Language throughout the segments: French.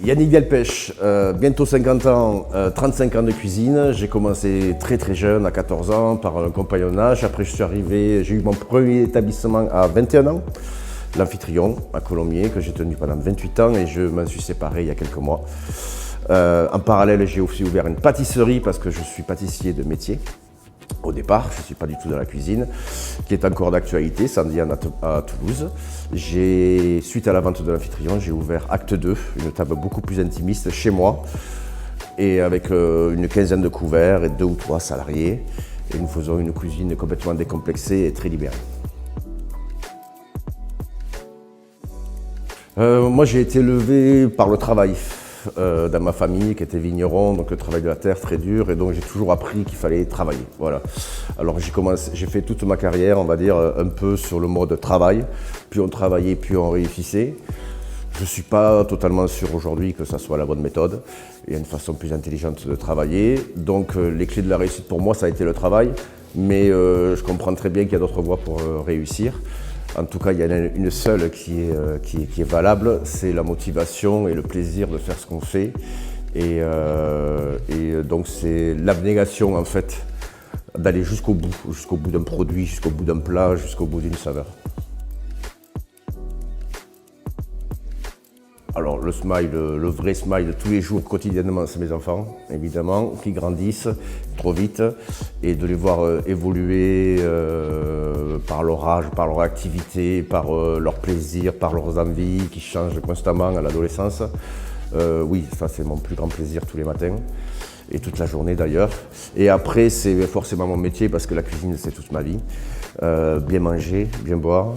Yannick Delpech, bientôt 50 ans, 35 ans de cuisine. J'ai commencé très jeune, à 14 ans, par un compagnonnage. Après, je suis arrivé, j'ai eu mon premier établissement à 21 ans, l'Amphitryon, à Colomiers, que j'ai tenu pendant 28 ans et je m'en suis séparé il y a quelques mois. En parallèle, j'ai aussi ouvert une pâtisserie parce que je suis pâtissier de métier. Au départ, je ne suis pas du tout dans la cuisine, qui est encore d'actualité, Sandiane à Toulouse. Suite à la vente de l'Amphitryon, j'ai ouvert Acte 2, une table beaucoup plus intimiste chez moi, et avec une quinzaine de couverts et 2 ou 3 salariés. Et nous faisons une cuisine complètement décomplexée et très libérée. Moi, j'ai été élevé par le travail. Dans ma famille qui était vigneron, donc le travail de la terre très dur, et donc j'ai toujours appris qu'il fallait travailler. Voilà. Alors j'ai fait toute ma carrière, on va dire, un peu sur le mode travail. Plus on travaillait, plus on réussissait. Je ne suis pas totalement sûr aujourd'hui que ça soit la bonne méthode. Il y a une façon plus intelligente de travailler. Donc les clés de la réussite pour moi, ça a été le travail, mais je comprends très bien qu'il y a d'autres voies pour réussir. En tout cas, il y en a une seule qui est valable, c'est la motivation et le plaisir de faire ce qu'on fait. Et donc c'est l'abnégation en fait, d'aller jusqu'au bout d'un produit, jusqu'au bout d'un plat, jusqu'au bout d'une saveur. Alors le smile, le vrai smile de tous les jours, quotidiennement, c'est mes enfants, évidemment, qui grandissent trop vite, et de les voir évoluer par leur âge, par leur activité, par leur plaisir, par leurs envies, qui changent constamment à l'adolescence. Oui, ça c'est mon plus grand plaisir tous les matins, et toute la journée d'ailleurs. Et après, c'est forcément mon métier, parce que la cuisine, c'est toute ma vie. Bien manger, bien boire.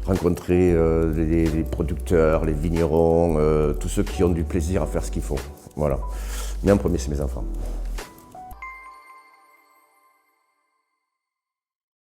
Rencontrer les producteurs, les vignerons, tous ceux qui ont du plaisir à faire ce qu'ils font. Voilà. Mais en premier, c'est mes enfants.